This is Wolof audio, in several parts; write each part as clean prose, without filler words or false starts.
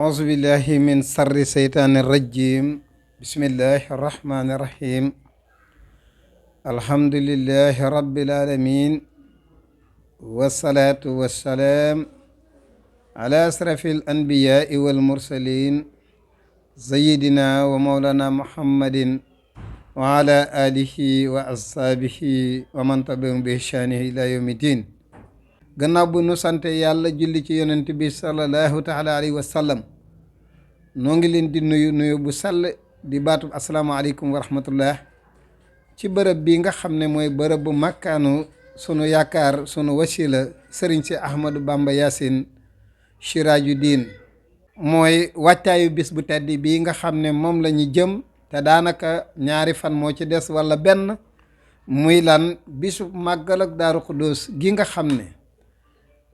auzu billahi min sarri seytaani rajim bismillahi arrahmani irrahim alhamdulillahi rabbil alamin wasalaatu wassalaam ala asrafi al anbiyaai wal mursalin sayidina wa mawlana muhammadin wa ala alihi wa ashaabihi wa man tabiahum bi ihsaanihi ila yawmi din. gannaaw bu nu sante yàlla julli ci yonent bi sallallahu taala alayhi wa sallam noo ngi leen di nuyu bu sell di baatub asalaamaaleykum wa rahmatullah ci bërëb bi nga xam ne mooy bërëb bu makkaanu sunu yaakaar sunu wasila sëriñ si Ahmadou Bamba Yaasin Siraaju Diin. mooy wàccaayu bis bu tedd bii nga xam ne moom la ñu jëm te daanaka ñaari fan moo ci des wala benn, muy lan bisu màggal ak Daaru Xudoos gi nga xam ne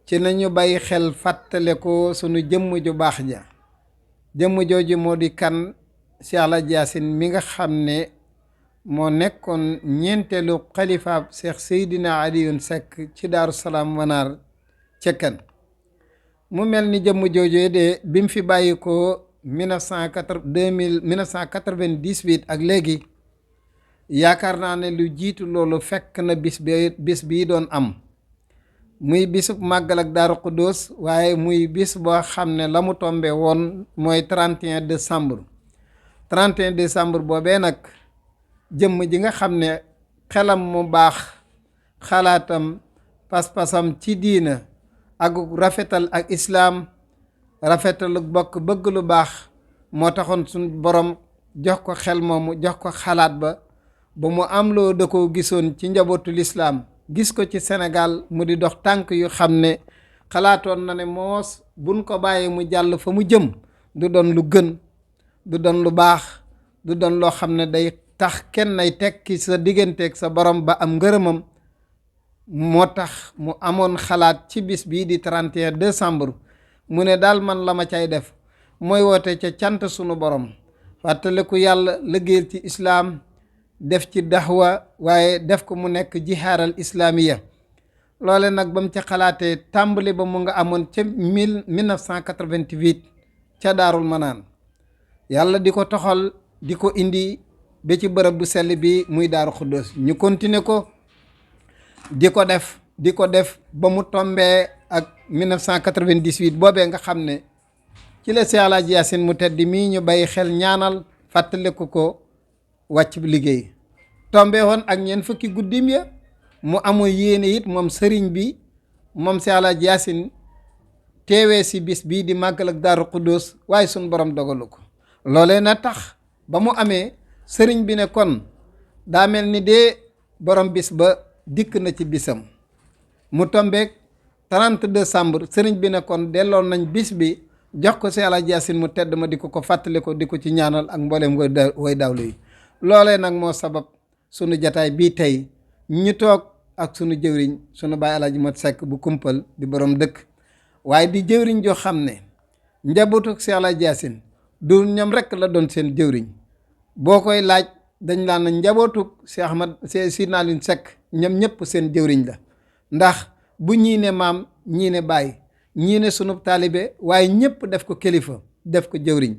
ci nañu bàyyi xel fàttale ko sunu jëmm ju baax ja. jëmm jooju moo di kan Cheikh Alaaji Yaasin mi nga xam ne moo nekkoon ñeenteelu xalifaab Cheikh Seydina Aliyun Seck ci Daaru Salaam Wanaar Cekken. mu mel ni jëmm jooju de bi mu fi bàyyi ko 1998 ak léegi yaakaar naa ne lu jiitu loolu fekk na bis bii doon am, muy bisub màggal ak Daaru Xudoos, waaye muy bis boo xam ne la mu tombe woon mooy 31 décembre. 31 décembre boobee nag jëmm ji nga xam ne xelam mu baax, xalaatam, pas-pasam ci diina ak rafetal ak islaam, rafetal ak bokk bëgg lu baax moo taxoon suñ borom jox ko xel moomu, jox ko xalaat ba mu am loo da koo gisoon ci njabootu lislaam, gis ko ci Sénégal mu di dox tànk yu xam ne xalaatoon na ne moos buñ ko bàyyee mu jàll fa mu jëm du doon lu gën, du doon lu baax, du doon loo xam ne day tax kenn ay tekki sa digganteeg sa borom ba am ngërëmam. moo tax mu amoon xalaat ci bis bii di 31 décembre mu ne daal man la ma cay def mooy woote ca cant sunu borom, fàttaliku yàlla, liggéeyal ci islaam, def ci daxwa, waaye def ko mu nekk jihaaral islaamiya. loole nag ba mu ca xalaatee tàmbali ba mu nga amoon ca 1988 ca Daarul Manaan, yàlla di ko toxal di ko indi ba ci bërëb bu sell bi muy Daaru Xudoos. ñu continuer ko di ko def ba mu tombee ak 1998 boobee nga xam ne ci la Cheikh Alaaji Yaasin mu tedd mii ñu bàyyi xel ñaanal fàttaliku ko wàcc liggéey, tombee woon ak ñeent fukki guddim ya. mu amoon yéene it moom sëriñ bi, moom Cheikh Alaaji Yaasin teewee si bis bii di màggal ak Daaru Xudoos, waaye suñ borom dogalu ko. loolee na tax ba mu amee sëriñ bi ne kon daa mel ni dee borom bis ba dikk na ci bisam. mu tombeek 30 décembre sëriñ bi ne kon delloon nañ bis bi jox ko Cheikh Alaaji Yaasin mu tedd ma di ko fàttali ko, di ko ci ñaanal ak mboolem way dawlu yi. loolee nag moo sabab sunu jataay bii tey ñu toog ak sunu jëwriñ, sunu baay Alaaji Mat Sekk bu kumpal di borom dëkk, waaye di jëwriñ joo xam ne njabootu Cheikh Alaaji Yaasin du ñoom rekk la doon seen jëwriñ. boo koy laaj dañ laa na njabootu Cheikh Ahmad Sidna Alioune Seck ñoom ñëpp seen jëwriñ la, ndax bu ñii ne maam, ñii ne baay, ñii ne sunu taalibe, waaye ñëpp def ko kilifa, def ko jëwriñ.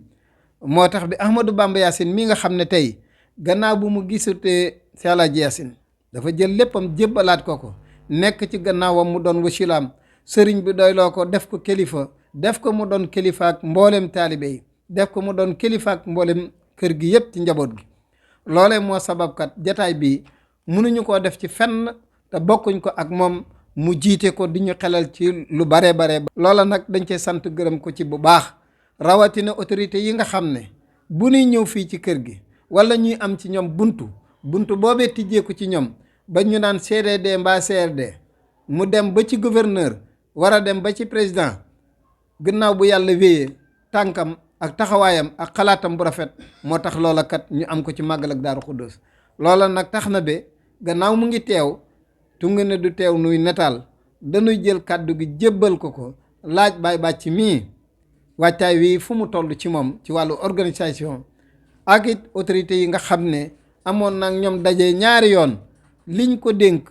moo tax bi Ahmadou Bamba Yaasin mi nga xam ne tey gannaaw bu mu gisatee Cheikh Alaaji Yaasin dafa jël léppam jébbalaat ko nekk ci gannaawam mu doon wasilaam, sëriñ bi doyloo ko, def ko kilifa, def ko mu doon kilifa ak mboolem taalibe yi, def ko mu doon kilifa ak mboolem kër gi yëpp ci njaboot gi. loolee moo sababkat jataay bi mënuñu koo def ci fenn te bokkuñ ko ak moom, mu jiite ko di ñu xelal ci lu bare. loola nag dañ cee sant gërëm ko ci bu baax, rawatina autorité yi nga xam ne bu ñuy ñëw fii ci kër gi wala ñuy am ci ñoom buntu boobee tijjeeku ci ñoom ba ñu naan CDD mbaa CRD, mu dem ba ci gouverneur, war a dem ba ci président. gannaaw bu yàlla wéyee tànkam ak taxawaayam ak xalaatam bu rafet moo tax loola kat ñu am ko ci màggal ak Daaru Xudoos. loola nag tax na ba gannaaw mu ngi teew, tunga ne du teew nuy netaal, dañuy jël kàddu gi jébbal ko laaj baay bàcc mii wàccaay wi fu mu toll ci moom ci wàllu organisation, ak it autorité yi nga xam ne amoon nag ñoom daje ñaari yoon. liñ ko dénk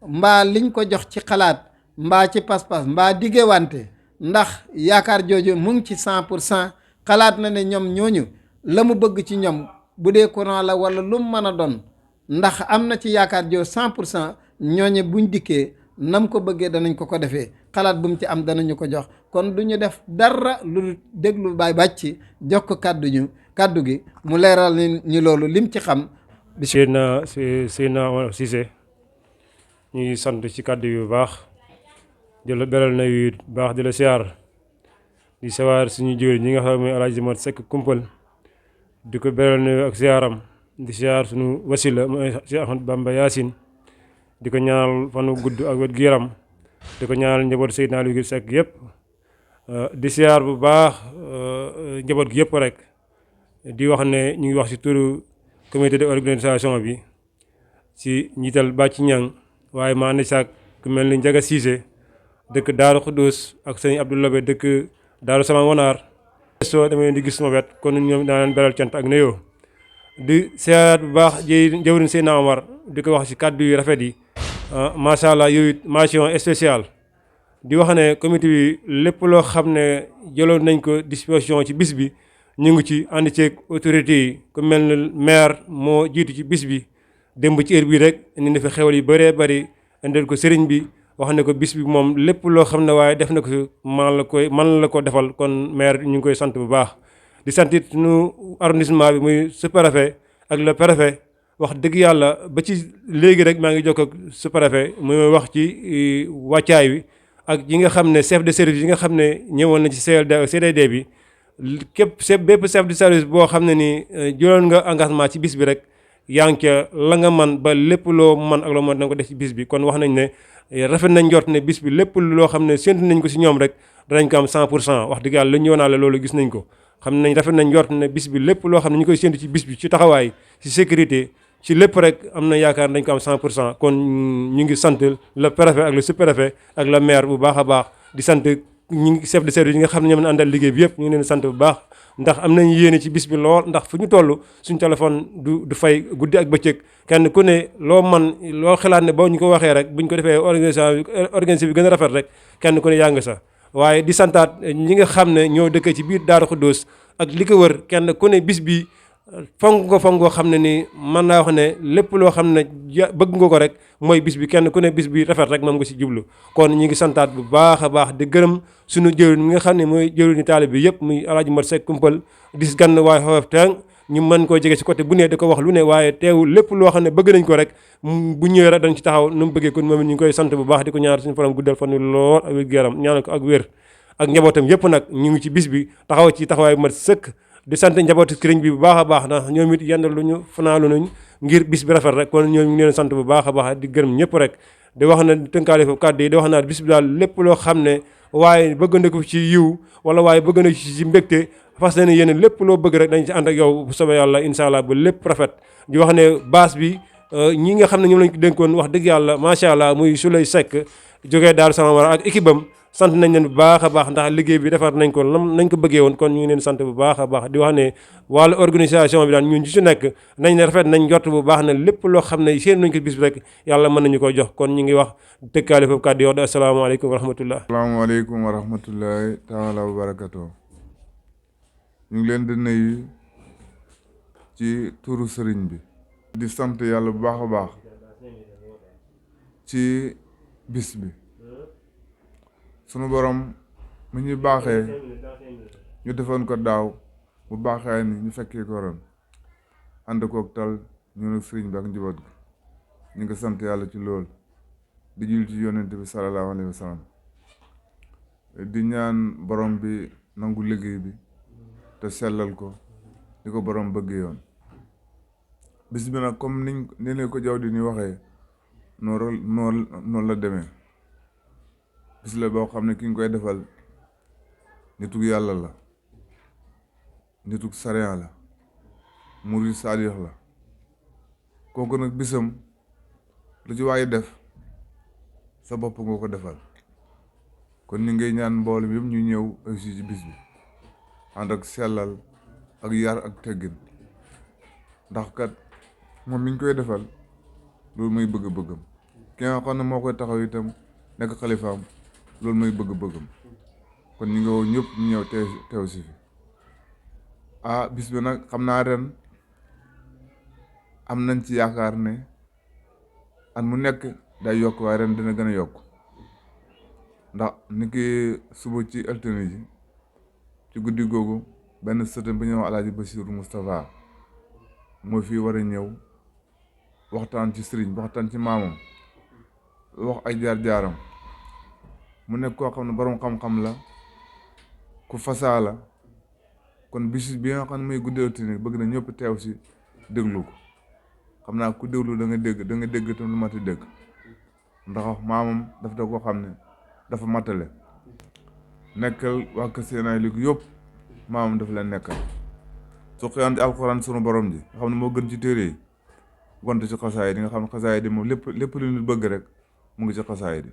mbaa liñ ko jox ci xalaat mbaa ci pas-pas mbaa diggewante ndax yaakaar jooju mu ngi ci 100% xalaat na ne ñoom ñooñu la mu bëgg ci ñoom bu dee courant la wala lu mu mën a doon ndax am na ci yaakaar joo 100% ñooñe buñ dikkee nam ko bëggee danañ ko defee xalaat bu mu ci am danañu ko jox kon du ñu def dara lu déglu Baay Bàcci jox ko kàddu gi mu leeral ñu loolu lim ci xam. Seydina Omar Cissé ñuy sant ci kàddu yu baax di la beral na yu baax di la siyaar di sawaar suñu jëwriñ ñi nga xam ne Alaaji Mat Sekk Kumpal di ko beral na ak siyaaram di siyaar suñu wasila mooy Cheikh Ahmad Bamba Yaasin di ko ñaanal fanu gudd ak wet gu yaram di ko ñaanal njaboot Seydina Aliou Seck yëpp di siyaar bu baax njaboot gi yëpp rek di wax ne ñu ngi wax ci turu comité de organisation bi ci njiital Bàcci Ñang waaye ma ànd saak ku mel ni Njaga Siise dëkk Daaru Xuddus ak sëñ Abdou Lobe dëkk Daaru Salaam Wanaar soo demee di gis sama wet kon ñoom daa leen beral cant ak nuyoo di siyaar bu baax jëwriñ Seydina Omar di ko wax ci kàddu yu rafet yi macha allah yooyu mention spéciale di wax ne comité bi lépp loo xam ne jëloon nañ ko disposition ci bis bi ñu ngi ci ànd ceeg autorités yi ku mel ne maire moo jiitu ci bis bi démb ci heure bii rek indi na fi xewal yu bëree bëri indil ko sëriñ bi wax ne ko bis bi moom lépp loo xam ne waaye def na ko man la ko defal kon maire ñu ngi koy sant bu baax. di sant it nu arrondissement bi muy sous-préfet ak le préfet wax dëgg yàlla ba ci léegi rek maa ngi jokk ak sous-préfet muy wax ci wàccaay wi ak yi nga xam ne chef de service yi nga xam ne ñëwoon na ci CLD ak CDD bi. bépp chef de service boo xam ne ni jëloon nga engagement ci bis bi rek yaa ngi ca la nga man ba lépp loo man ak loo mën na ko def ci bis bi kon wax nañ ne rafet nañ njort ne bis bi lépp loo xam ne séntu nañ ko si ñoom rek danañ ko am 100% wax dëgg yàlla lu ñëw naa la loolu gis nañ ko xam nañ rafet nañ njort ne bis bi lépp loo xam ne ñu koy séntu ci bis bi ci taxawaay ci sécurité ci lépp rek am na yaakaar dañ ko am 100% kon ñu ngi sant le préfet ak le sous-préfet ak le maire bu baax a baax di sant ñi ngi chef de service yi nga xam ne ñoom àndal liggéey bi yëpp ñu ngi leen sant bu baax ndax am nañ yéene ci bis bi lool ndax fu ñu toll suñu téléphone du fay guddi ak bëccëg kenn ku ne loo man loo xalaat ne boo ñu ko waxee rek buñ ko defee organisation bi gën a rafet rek kenn ku ne yaa ngi sax waaye di santaat ñi nga xam ne ñoo dëkk ci biir Daaru Xuddus ak li ko wër kenn ku ne bis bi fonk nga xam ne ni mën naa wax ne lépp loo xam ne bëgg nga ko rek mooy bis bi kenn ku ne bis bi rafet rek moom nga si jublu kon ñi ngi santaat bu baax a baax di gërëm suñu jëwriñ mi nga xam ne mooy jëwriñu taalibe bi yëpp muy Alaaji Mat Sekk Kumpal dis gann waaye xoof teng ñu mën koo jege si côté bu ne da ko wax lu ne waaye teewul lépp loo xam ne bëgg nañ ko rek bu ñëwee rek dañ ci taxaw nu mu bëggee kon moom ñu ngi koy sant bu baax di ko ñaar suñu faram guddal fan lool ak wér-gu-yaram ñaanal ko ak wér ak njabootam yëpp nag ñu ngi ci bis bi taxaw ci taxawaay bu mat sëkk di sant njabootu sëriñ bi bu baax a baax ndax ñoom it yenn lu ñu fanaalu nañ ngir bis bi rafet rek kon ñoom ñu ngi leen sant bu baax a baax di gërëm ñëpp rek di wax na tënkaale foofu kàddu yi di wax naa bis bi daal lépp loo xam ne waaye bëgg na ko ci yiw wala waaye bëgg na ci mbégte fas ne yéen lépp loo bëgg rek dañ ci ànd ak yow bu soobee yàlla incha allah ba lépp rafet di wax ne base bi ñi nga xam ne ñoom lañ ko dénkoon wax dëgg yàlla macha allah muy Souley Seck jógee Daaru Salaam ak équipe am sant nañ leen bu baax a baax ndax liggéey bi defar nañ ko nañ ko bëggee woon kon ñu ngi leen sant bu baax a baax di wax ne wàllu organisation bi daan ñun ci nekk nañ ne rafet nañ jot bu baax ne lépp loo xam ne seen nañ ko bis bi rek yàlla mën nañu ko jox kon ñu ngi wax tëkkaale foofu kàddu yi wax asalaamaaleykum wa rahmatullah. asalaamaaleykum wa rahmatullahi taala wa barakatuh. ñu ngi leen di nuyu ci turu sëriñ bi. di sant yàlla bu baax a baax ci bis bi. sunu borom mu ñu baaxee ñu defoon ko daaw bu baaxee ni ñu fekkee ko ren ànd koog tal ñu ne sëriñ bi ak njaboot gi ñu ngi sant yàlla ci lool di jul ci yonent bi sallallahu alayhi wa sallam di ñaan borom bi nangu liggéey bi te sellal ko di ko borom bëgg yoon bis bi nag comme ni leen ko jaw di ni waxee noonu la demee bis la boo xam ne ki nga koy defal nitug yàlla la nitug sariya la murid saalix la kooku nag bisam lu ci waaye def sa bopp nga ko defal kon ni ngay ñaan mboolem yëpp ñu ñëw aussi ci bis bi ànd ak sellal ak yar ak teggin ndax kat moom mi ñu koy defal loolu mooy bëgg-bëggam ki nga xam ne moo koy taxaw itam nekk xalifaam loolu mooy bëgg-bëggam kon ñu ngi woo ñëpp ñu ñëw teew si fi bis bi nag xam naa ren am nañ ci yaakaar ne at mu nekk day yokk waaye ren dina gën a yokk ndax ni ki suba ci altine ji ci guddi googu benn sëtam bu ñëw Alaaji Basiiru Moustapha moo fii war a ñëw waxtaan ci sëriñ waxtaan ci maamam wax ay jaar-jaaram mu nekk koo xam ne borom xam-xam la ku fasaa la kon bis bi nga xam ne muy guddi altine bëgg na ñëpp teew si déglu ko xam naa ku déglu da nga dégg tam lu mat a dégg ndax maamam daf da koo xam ne dafa matale nekkal waa kër Sénaay li yëpp maamam dafa leen nekkal su xëyaan ci alxuraan sunu borom ji nga xam ne moo gën ci téere yi gonte ci xasaay di nga xam ne xasaay di moom lépp lu nit bëgg rek mu ngi ci xasaay di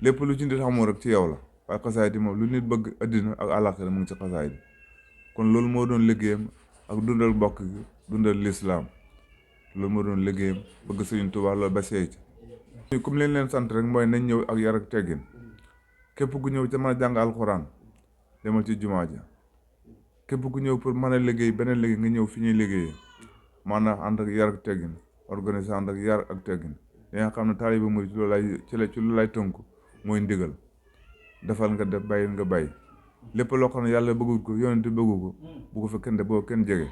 lépp lu ci nit xamul rek ci yow la waaye xasaay di moom lu nit bëgg addina ak àllaaxira mu ngi ci xasaay di kon loolu moo doon liggéeyam ak dundal mbokk gi dundal lislaam loolu moo doon liggéeyam bëgg Sëriñ Tuubaa loolu ba seey ci comme leen sant rek mooy nañ ñëw ak yar ak teggin képp ku ñëw ca mën a jàng alxuraan demal ci jumaa ja képp ku ñëw pour mën a liggéey beneen liggéey nga ñëw fi ñuy liggéeyee maanaam ànd ak yar ak teggin organisé ànd ak yar ak teggin da nga xam ne taalibe muy ci loolu lay tënku mooy ndigal defal nga def bàyyil nga bàyyi lépp loo xam ne yàlla bëggul ko yonent bëggu ko bu ko fa kenn de boo kenn jege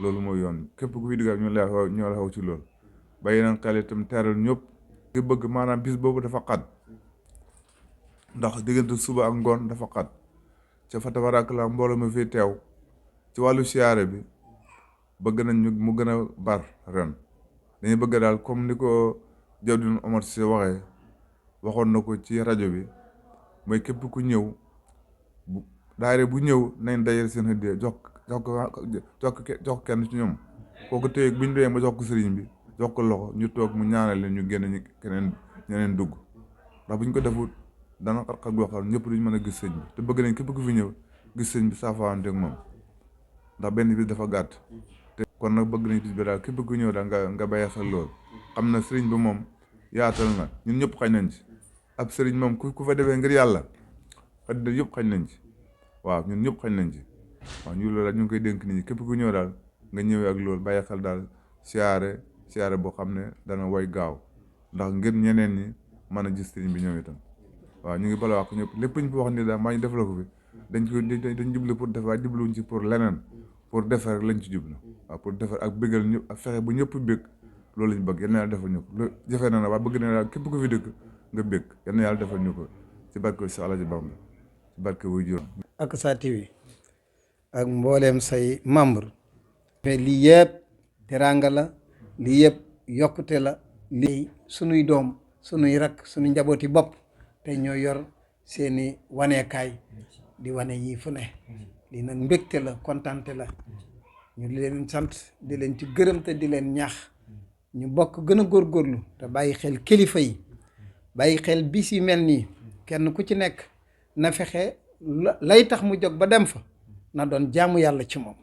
loolu mooy yoon képp ku fi diggal ñoo la xaw ci loolu bàyyi nañ xel itam teeral ñëpp ki bëgg maanaam bis boobu dafa xat ndax diggante suba ak ngoon dafa xat ca fa tabarakallah mbooloo mi fi teew ci wàllu siyaare bi bëgg nañ mu gën a bar ren dañuy bëgg daal comme ni ko Jawdin Omar Cissé waxoon na ko ci rajo bi mooy képp ku ñëw daayira bu ñëw nañ dajale seen hëddiya jox kenn ci ñoom kooku téye bu ñu dee ma jox ko sëriñ bi jox ko loxo ñu toog mu ñaanal leen ñu génn ñeneen dugg ndax bu ñu ko defut dana xar-xar goo xam ñëpp duñ mën a gis sëñ bi te bëgg nañ képp ku fi ñëw gis sëñ bi saafaante ak moom ndax benn bis dafa gàtt te kon nag bëgg nañ bis bi daal képp ku ñëw daal nga bàyyi xel lool xam na sëriñ bi moom yaatal na ñun ñëpp xañ nañ ci ab sëriñ moom ku fa defee ngir yàlla addina yëpp xañ nañ ci waaw ñun ñëpp xañ nañ ci waaw ñu loolu daal ñu ngi koy dénk nit ñi képp ku ñëw daal nga ñëwee ak loolu bàyyi xel daal siyaare boo xam ne dana woy gaaw ndax ngir ñeneen ñi mën a gis sëriñ bi ñoom itam waaw ñu ngi bala wax ñëpp lépp ñu fi wax ni daal maa ñu def la ko fi dañ jublu pour def waaye jubluwuñ ci pour leneen pour defar rek lañ ci jublu waaw pour defar ak bëggal ñëpp ak fexe bu ñëpp bëgg loolu lañ bëgg yal na yàlla defal ñu ko jafe na waaye bëgg na daal képp ku fi dëkk nga bëgg yal na yàlla defal ñu ko ci barke si Alaaji Bamba ci barke wuy juróom Aqsa TV ak mbooleem say membre mais lii yëpp teraanga la lii yëpp yokkute la lii sunuy doom sunuy rakk sunuy njabooti bopp te ñoo yor seeni waneekaay di wane yii fu ne lii nag mbégte la kontante la ñu di leen sant di leen ci gërëm te di leen ñaax ñu bokk gën a góorgóorlu te bàyyi xel kilifa yi bàyyi xel bis yi mel nii kenn ku ci nekk na fexe lay tax mu jóg ba dem fa na doon jaamu yàlla ci moom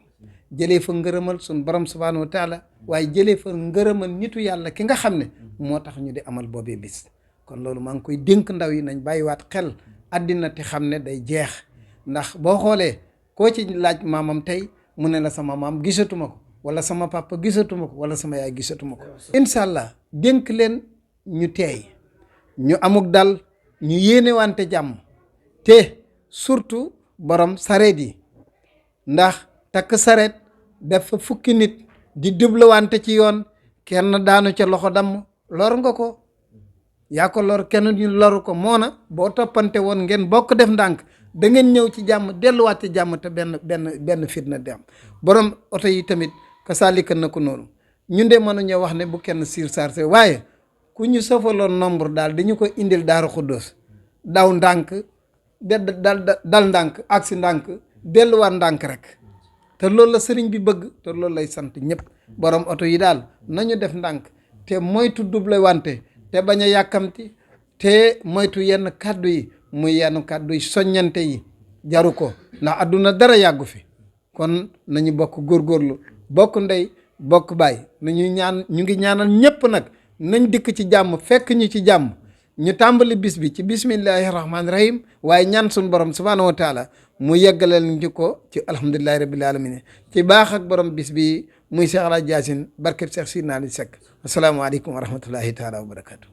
jëlee fa ngërëmal sun borom subhanahu wa taala waaye jëlee fa ngërëmal nitu yàlla ki nga xam ne moo tax ñu di amal boobee bis kon loolu maa ngi koy dénk ndaw yi nañ bàyyiwaat xel àddina te xam ne day jeex ndax boo xoolee koo ci laaj maamam tey mu ne la sama maam gisatuma ko wala sama papa gisatuma ko wala sama yaay gisatuma ko incha allah dénk leen ñu teey ñu amuk dal ñu yéene wante jàmm te surtout borom sareet yi ndax takk sareet def fa fukki nit di dublewante ci yoon kenn daanu ca loxo damm lor nga ko yaa ko lor kenn ñu loru ko moona boo toppante woon ngeen bokk def ndànk da ngeen ñëw ci jàmm delluwaat ci jàmm te benn fitna di am borom oto yi tamit kasaalika na ko noonu ñun de mënuñoo wax ne bu kenn surchargé waaye ku ñu sofaloon nombre daal dañu ko indil Daaru Xuddoos daw ndànk dal ndànk agsi ndànk delluwaat ndànk rek te loolu la sëriñ bi bëgg te loolu lay sant ñëpp borom oto yi daal nañu def ndànk te moytu double wante te bañ a yàkkamti te moytu yenn kàddu yi muy yenn kàddu yi soññante yi jaru ko ndax adduna dara yàggu fi kon nañu bokk góorgóorlu bokk ndey bokk baay nañu ñu ngi ñaanal ñëpp nag nañ dikk ci jàmm fekk ñu ci jàmm ñu tàmbali bis bi ci bismillahi rahmaani rahim waaye ñaan suñu borom subhaanahu wa taala mu yeggaleel ñu ko ci alhamdulillahi rabbil alamin ci baax ak borom bis bi muy Cheikh Alaaji Yaasin barkeb Cheikh Sidna Ali Seck asalaamaaleykum wa rahmatullahi taala wa barakatu